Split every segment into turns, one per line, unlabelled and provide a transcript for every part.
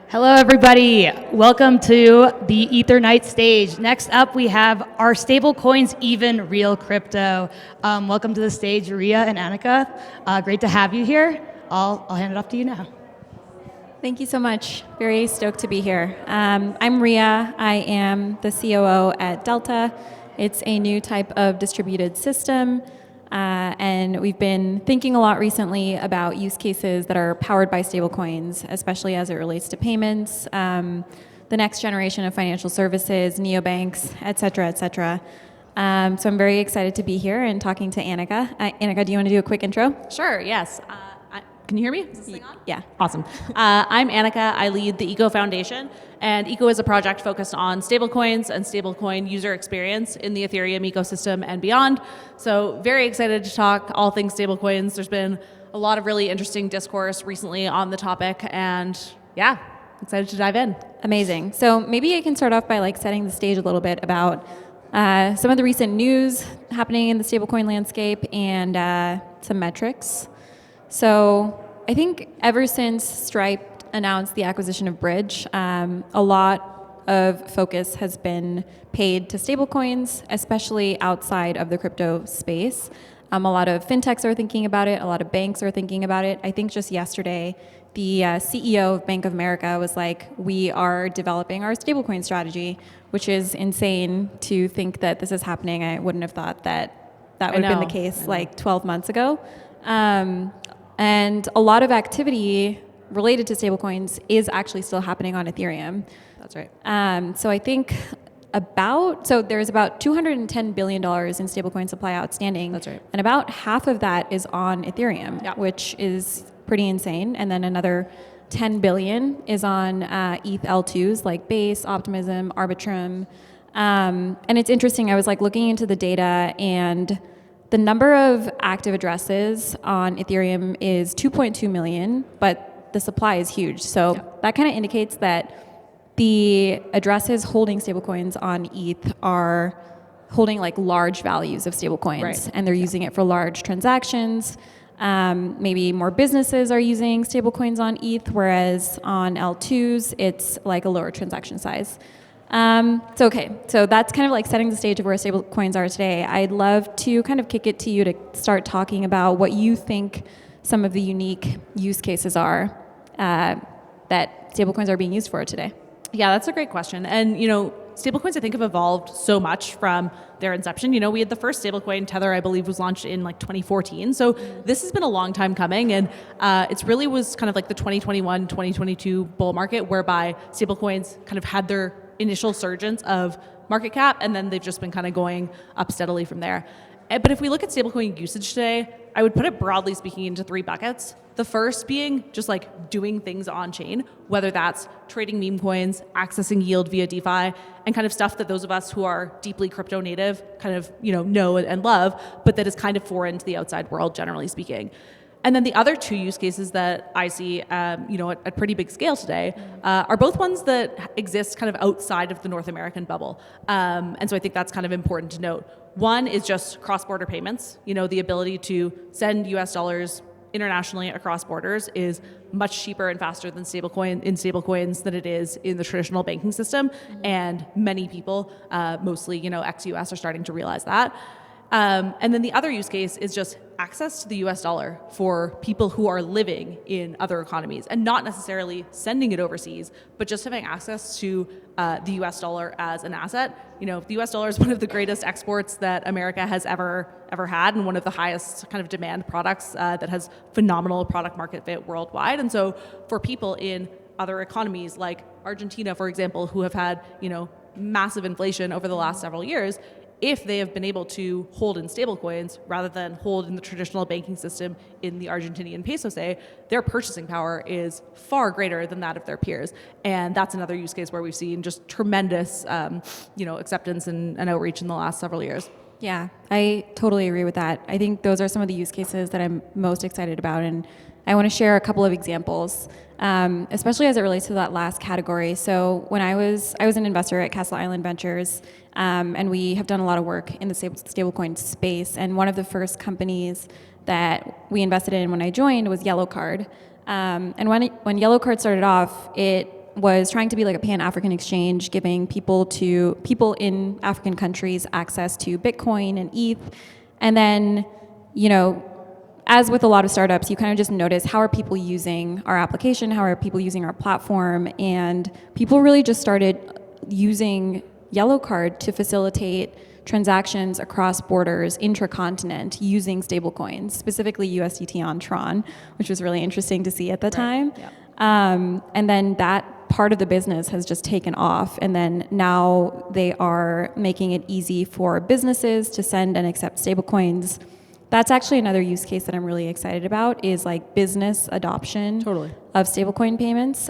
Hello, everybody. Welcome to the Ether Night stage. Next up, we have our stablecoins, even real crypto. Welcome to the stage, Ria and Annika. Great to have you here. I'll hand it off to you now.
Thank you so much. Very stoked to be here. I'm Ria. I am the COO at Delta. It's a new type of distributed system. And we've been thinking a lot recently about use cases that are powered by stablecoins, especially as it relates to payments, the next generation of financial services, neobanks, et cetera, et cetera. So I'm very excited to be here and talking to Annika. Annika, do you want to do a quick intro?
Sure, yes. Can you hear me? Is this thing on?
Yeah.
Awesome. I'm Annika. I lead the ECO Foundation, and ECO is a project focused on stablecoins and stablecoin user experience in the Ethereum ecosystem and beyond. So very excited to talk all things stablecoins. There's been a lot of really interesting discourse recently on the topic, and yeah, excited to dive in.
Amazing. So maybe I can start off by setting the stage a little bit about some of the recent news happening in the stablecoin landscape and some metrics. So I think ever since Stripe announced the acquisition of Bridge, a lot of focus has been paid to stablecoins, especially outside of the crypto space. A lot of fintechs are thinking about it. A lot of banks are thinking about it. I think just yesterday, the CEO of Bank of America was like, we are developing our stablecoin strategy, which is insane to think that this is happening. I wouldn't have thought that would have been the case 12 months ago. And a lot of activity related to stablecoins is actually still happening on Ethereum.
That's right.
So I think there's about $210 billion in stablecoin supply outstanding.
That's right.
And about half of that is on Ethereum, which is pretty insane. And then another 10 billion is on ETH L2s like Base, Optimism, Arbitrum. And it's interesting, I was looking into the data, and the number of active addresses on Ethereum is 2.2 million, but the supply is huge. So that kind of indicates that the addresses holding stablecoins on ETH are holding large values of stablecoins,
right.
And they're using it for large transactions. Maybe more businesses are using stablecoins on ETH, whereas on L2s, it's a lower transaction size. So that's kind of setting the stage of where stablecoins are today. I'd love to kind of kick it to you to start talking about what you think some of the unique use cases are that stablecoins are being used for today.
Yeah, that's a great question. And, stablecoins, I think, have evolved so much from their inception. We had the first stablecoin, Tether, I believe, was launched in 2014. So this has been a long time coming. And it's really was kind of the 2021, 2022 bull market, whereby stablecoins kind of had their initial surgence of market cap, and then they've just been kind of going up steadily from there. But if we look at stablecoin usage today, I would put it broadly speaking into three buckets. The first being just doing things on chain, whether that's trading meme coins, accessing yield via DeFi, and kind of stuff that those of us who are deeply crypto native kind of know and love, but that is kind of foreign to the outside world, generally speaking. And then the other two use cases that I see, at pretty big scale today, are both ones that exist kind of outside of the North American bubble. And so I think that's kind of important to note. One is just cross-border payments. The ability to send US dollars internationally across borders is much cheaper and faster than stablecoins than it is in the traditional banking system. And many people, mostly, ex-US, are starting to realize that. And then the other use case is just access to the US dollar for people who are living in other economies, and not necessarily sending it overseas, but just having access to the US dollar as an asset. The US dollar is one of the greatest exports that America has ever had, and one of the highest kind of demand products that has phenomenal product market fit worldwide. And so for people in other economies like Argentina, for example, who have had, massive inflation over the last several years, if they have been able to hold in stablecoins rather than hold in the traditional banking system in the Argentinian peso, say, their purchasing power is far greater than that of their peers. And that's another use case where we've seen just tremendous, acceptance and outreach in the last several years.
Yeah, I totally agree with that. I think those are some of the use cases that I'm most excited about, and I want to share a couple of examples, especially as it relates to that last category. So when I was an investor at Castle Island Ventures, and we have done a lot of work in the stablecoin space, and one of the first companies that we invested in when I joined was Yellow Card. And when Yellow Card started off, it was trying to be like a Pan-African exchange, giving people in African countries access to Bitcoin and ETH. And then, as with a lot of startups, you kind of just notice how are people using our application, how are people using our platform, and people really just started using Yellow Card to facilitate transactions across borders, intracontinent, using stablecoins, specifically USDT on Tron, which was really interesting to see at the time.
Yeah.
And then that part of the business has just taken off, and then now they are making it easy for businesses to send and accept stablecoins. That's actually another use case that I'm really excited about, is like business adoption
Totally.
of stablecoin payments.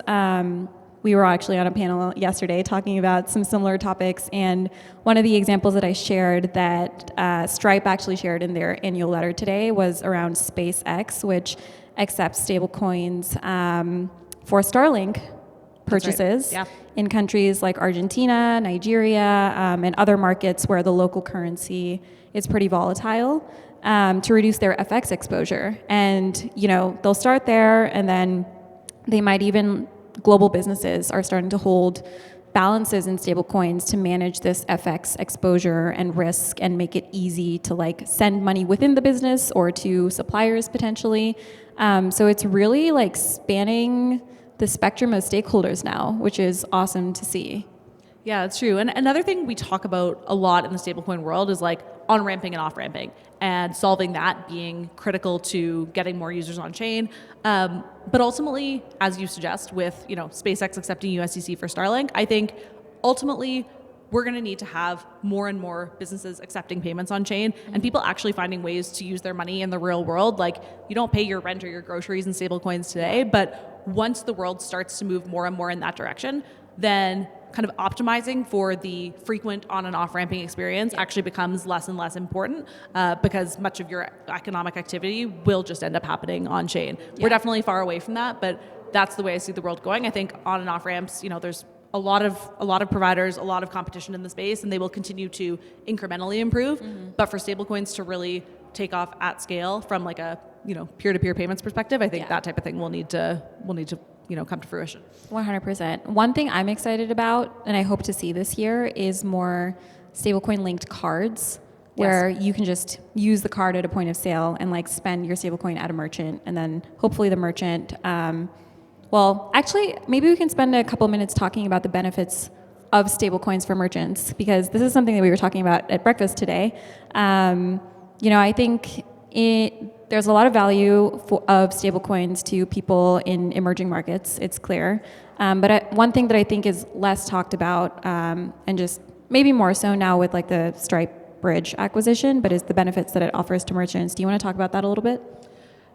We were actually on a panel yesterday talking about some similar topics, and one of the examples that I shared that Stripe actually shared in their annual letter today was around SpaceX, which accepts stablecoins for Starlink purchases in countries like Argentina, Nigeria, and other markets where the local currency is pretty volatile, to reduce their FX exposure. And they'll start there, and then they might even, global businesses are starting to hold balances in stablecoins to manage this FX exposure and risk and make it easy to like send money within the business or to suppliers potentially. So it's really like spanning the spectrum of stakeholders now, which is awesome to see.
Yeah, it's true. And another thing we talk about a lot in the stablecoin world is like on-ramping and off-ramping, and solving that being critical to getting more users on chain. But ultimately, as you suggest, with SpaceX accepting USDC for Starlink, I think ultimately we're going to need to have more and more businesses accepting payments on chain, and people actually finding ways to use their money in the real world. Like, you don't pay your rent or your groceries in stablecoins today, but once the world starts to move more and more in that direction, then kind of optimizing for the frequent on and off ramping experience actually becomes less and less important, because much of your economic activity will just end up happening on chain. We're definitely far away from that, but that's the way I see the world going. I think on and off ramps, there's a lot of providers, a lot of competition in the space, and they will continue to incrementally improve. But for stablecoins to really take off at scale from like a peer-to-peer payments perspective, I think that type of thing will need to come to fruition.
100%. One thing I'm excited about, and I hope to see this year, is more stablecoin linked cards, where you can just use the card at a point of sale and like spend your stablecoin at a merchant, and then hopefully the merchant. Well, actually, maybe we can spend a couple minutes talking about the benefits of stablecoins for merchants, because this is something that we were talking about at breakfast today. I think there's a lot of value of stablecoins to people in emerging markets. It's clear. But one thing that I think is less talked about, and just maybe more so now with like the Stripe Bridge acquisition, but is the benefits that it offers to merchants. Do you want to talk about that a little bit?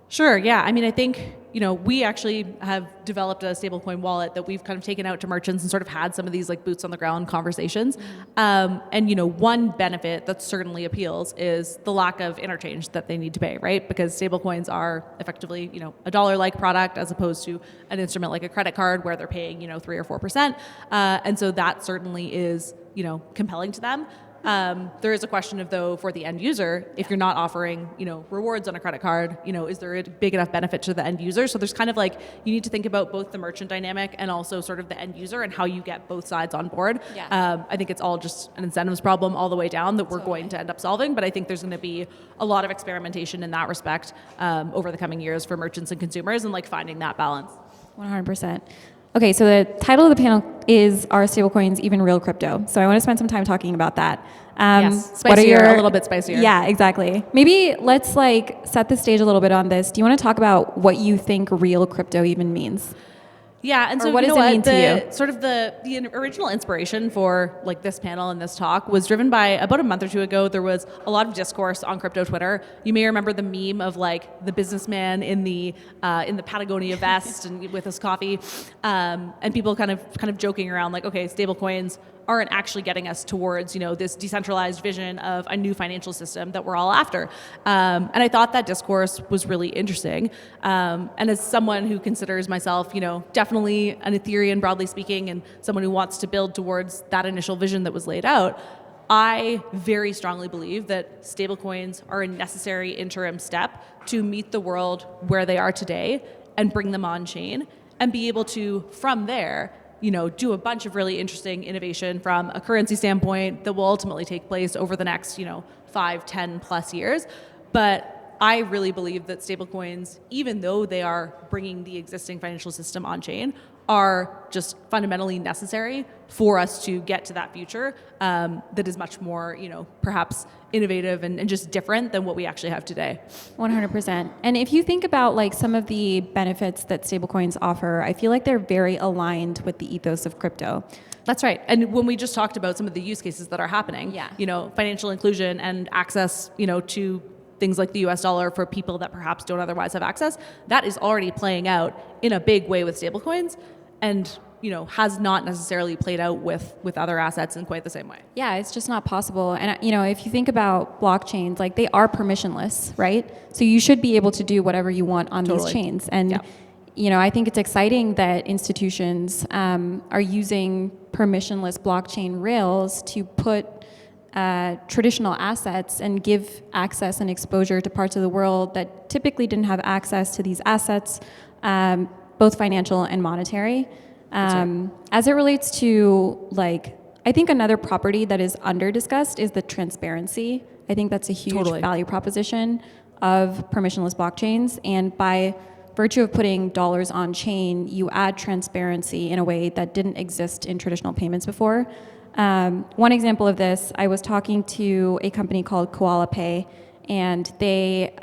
Sure, yeah. I mean, I think, we actually have developed a stablecoin wallet that we've kind of taken out to merchants and sort of had some of these like boots on the ground conversations. And, one benefit that certainly appeals is the lack of interchange that they need to pay, right? Because stablecoins are effectively, a dollar-like product as opposed to an instrument like a credit card where they're paying, 3 or 4%. And so that certainly is, compelling to them. There is a question of, though, for the end user, if you're not offering, rewards on a credit card, is there a big enough benefit to the end user? So there's kind of like, you need to think about both the merchant dynamic and also sort of the end user and how you get both sides on board. I think it's all just an incentives problem all the way down that we're going to end up solving. But I think there's going to be a lot of experimentation in that respect over the coming years for merchants and consumers, and like finding that balance.
100%. Okay, so the title of the panel is "Are Stablecoins Even Real Crypto?" So I want to spend some time talking about that.
Yes, spicier, a little bit spicier.
Yeah, exactly. Maybe let's like set the stage a little bit on this. Do you want to talk about what you think real crypto even means?
Yeah, and so
what does it mean to you?
Sort of the original inspiration for like this panel and this talk was driven by, about a month or two ago, there was a lot of discourse on crypto Twitter. You may remember the meme of like the businessman in the Patagonia vest and with his coffee, and people kind of joking around like, okay, stablecoins aren't actually getting us towards this decentralized vision of a new financial system that we're all after. And I thought that discourse was really interesting. And as someone who considers myself definitely an Ethereum broadly speaking, and someone who wants to build towards that initial vision that was laid out, I very strongly believe that stablecoins are a necessary interim step to meet the world where they are today and bring them on chain and be able to, from there, do a bunch of really interesting innovation from a currency standpoint that will ultimately take place over the next, 5, 10 plus years. But I really believe that stablecoins, even though they are bringing the existing financial system on chain, are just fundamentally necessary for us to get to that future that is much more, perhaps innovative and just different than what we actually have today.
100%. And if you think about like some of the benefits that stablecoins offer, I feel like they're very aligned with the ethos of crypto.
That's right. And when we just talked about some of the use cases that are happening, financial inclusion and access, to things like the US dollar for people that perhaps don't otherwise have access, that is already playing out in a big way with stablecoins and, has not necessarily played out with other assets in quite the same way.
Yeah, it's just not possible. And, if you think about blockchains, like they are permissionless, right? So you should be able to do whatever you want on these chains. And, I think it's exciting that institutions are using permissionless blockchain rails to put traditional assets and give access and exposure to parts of the world that typically didn't have access to these assets, both financial and monetary. As it relates to I think another property that is under discussed is the transparency. I think that's a huge value proposition of permissionless blockchains. And by virtue of putting dollars on chain, you add transparency in a way that didn't exist in traditional payments before. One example of this, I was talking to a company called Koala Pay, and they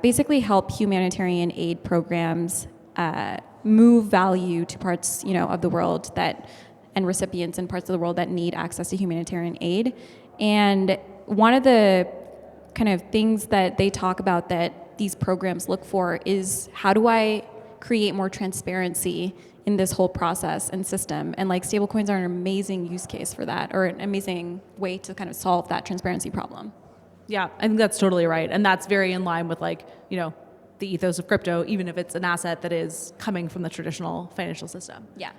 basically help humanitarian aid programs move value to parts, of the world and recipients in parts of the world that need access to humanitarian aid. And one of the kind of things that they talk about that these programs look for is, how do I create more transparency in this whole process and system? And stablecoins are an amazing use case for that, or an amazing way to kind of solve that transparency problem.
Yeah, I think that's totally right. And that's very in line with the ethos of crypto, even if it's an asset that is coming from the traditional financial system.
Yeah.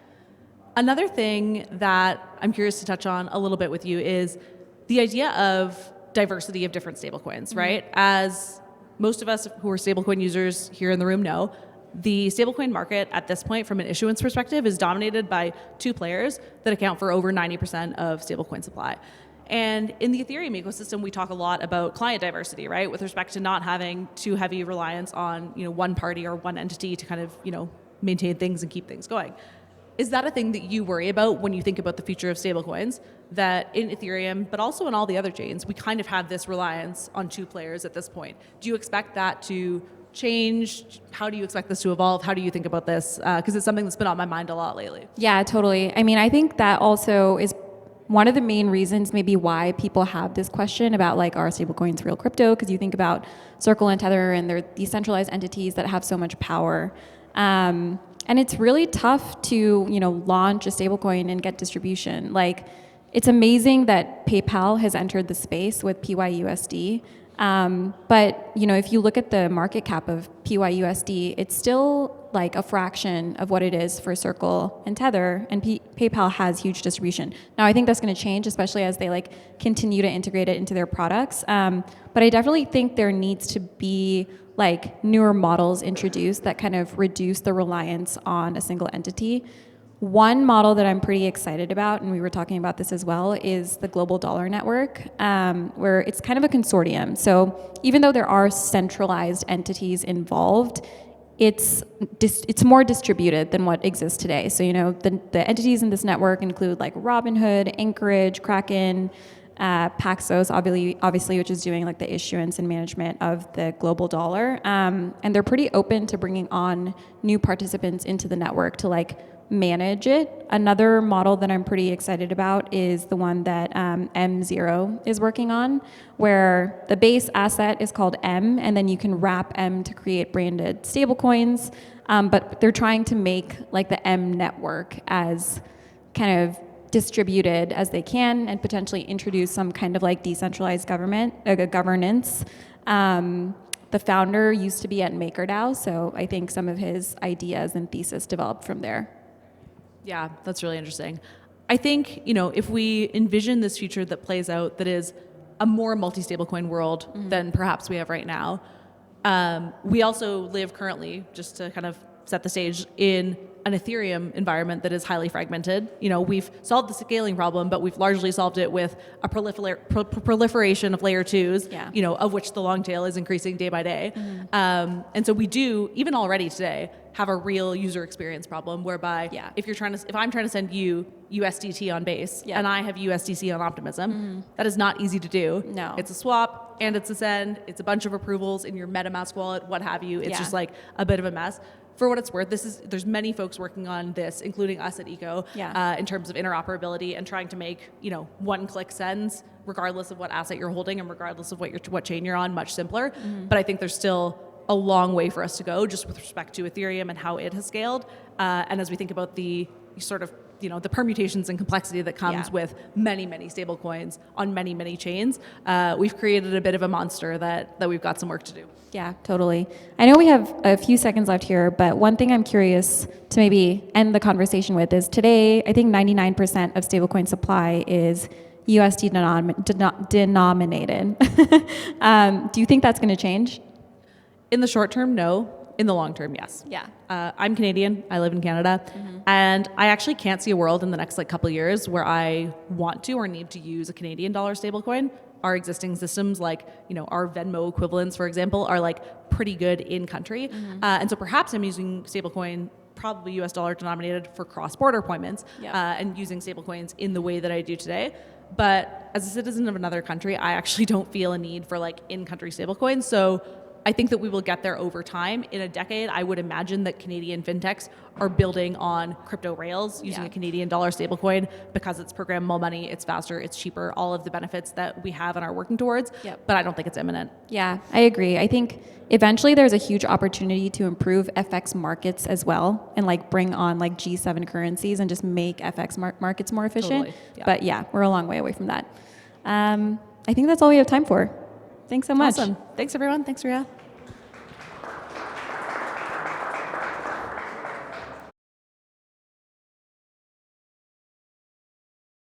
Another thing that I'm curious to touch on a little bit with you is the idea of diversity of different stablecoins, right? As most of us who are stablecoin users here in the room know, the stablecoin market at this point, from an issuance perspective, is dominated by two players that account for over 90% of stablecoin supply. And in the Ethereum ecosystem, we talk a lot about client diversity, right? With respect to not having too heavy reliance on, one party or one entity to kind of, maintain things and keep things going. Is that a thing that you worry about when you think about the future of stablecoins? That in Ethereum, but also in all the other chains, we kind of have this reliance on two players at this point. Do you expect that to change? How do you expect this to evolve? How do you think about this? Because it's something that's been on my mind a lot lately.
Yeah, totally. I mean, I think that also is one of the main reasons maybe why people have this question about are stablecoins real crypto? Because you think about Circle and Tether, and they're decentralized entities that have so much power. And it's really tough to, launch a stablecoin and get distribution. It's amazing that PayPal has entered the space with PYUSD. But, if you look at the market cap of PYUSD, it's still a fraction of what it is for Circle and Tether, and PayPal has huge distribution. Now, I think that's going to change, especially as they continue to integrate it into their products. But I definitely think there needs to be newer models introduced that kind of reduce the reliance on a single entity. One model that I'm pretty excited about, and we were talking about this as well, is the Global Dollar Network, where it's kind of a consortium. So even though there are centralized entities involved, it's more distributed than what exists today. So, the entities in this network include Robinhood, Anchorage, Kraken, Paxos, obviously, which is doing the issuance and management of the global dollar. And they're pretty open to bringing on new participants into the network to manage it. Another model that I'm pretty excited about is the one that M0 is working on, where the base asset is called M, and then you can wrap M to create branded stablecoins. But they're trying to make the M network as kind of distributed as they can, and potentially introduce some kind of decentralized governance. The founder used to be at MakerDAO, so I think some of his ideas and thesis developed from there.
Yeah, that's really interesting. I think, if we envision this future that plays out, that is a more multi-stablecoin world than perhaps we have right now, we also live currently, just to kind of set the stage, in an Ethereum environment that is highly fragmented. We've solved the scaling problem, but we've largely solved it with a proliferation of layer twos, of which the long tail is increasing day by day. And so we do, even already today, have a real user experience problem whereby if I'm trying to send you USDT on Base and I have USDC on Optimism, that is not easy to do.
No.
It's a swap and it's a send. It's a bunch of approvals in your MetaMask wallet, what have you. It's just like a bit of a mess. For what it's worth, there's many folks working on this, including us at Eco, in terms of interoperability and trying to make one-click sends, regardless of what asset you're holding and regardless of what chain you're on, much simpler. But I think there's still a long way for us to go, just with respect to Ethereum and how it has scaled. And as we think about the sort of the permutations and complexity that comes with many, many stable coins on many, many chains, we've created a bit of a monster that we've got some work to do.
Yeah, totally. I know we have a few seconds left here, but one thing I'm curious to maybe end the conversation with is today, I think 99% of stablecoin supply is USD denominated. Do you think that's going to change?
In the short term, no. In the long term, yes.
Yeah.
I'm Canadian. I live in Canada. And I actually can't see a world in the next couple of years where I want to or need to use a Canadian dollar stablecoin. Our existing systems, our Venmo equivalents, for example, are pretty good in country. And so perhaps I'm using stablecoin, probably US dollar denominated, for cross-border appointments and using stablecoins in the way that I do today. But as a citizen of another country, I actually don't feel a need for in-country stablecoins. So I think that we will get there over time. In a decade, I would imagine that Canadian fintechs are building on crypto rails using a Canadian dollar stablecoin because it's programmable money, it's faster, it's cheaper, all of the benefits that we have and are working towards. But I don't think it's imminent.
Yeah, I agree. I think eventually there's a huge opportunity to improve FX markets as well and bring on G7 currencies and just make FX markets more efficient.
Totally.
But yeah, we're a long way away from that. I think that's all we have time for. Thanks so much.
Awesome. Thanks, everyone. Thanks, Ria.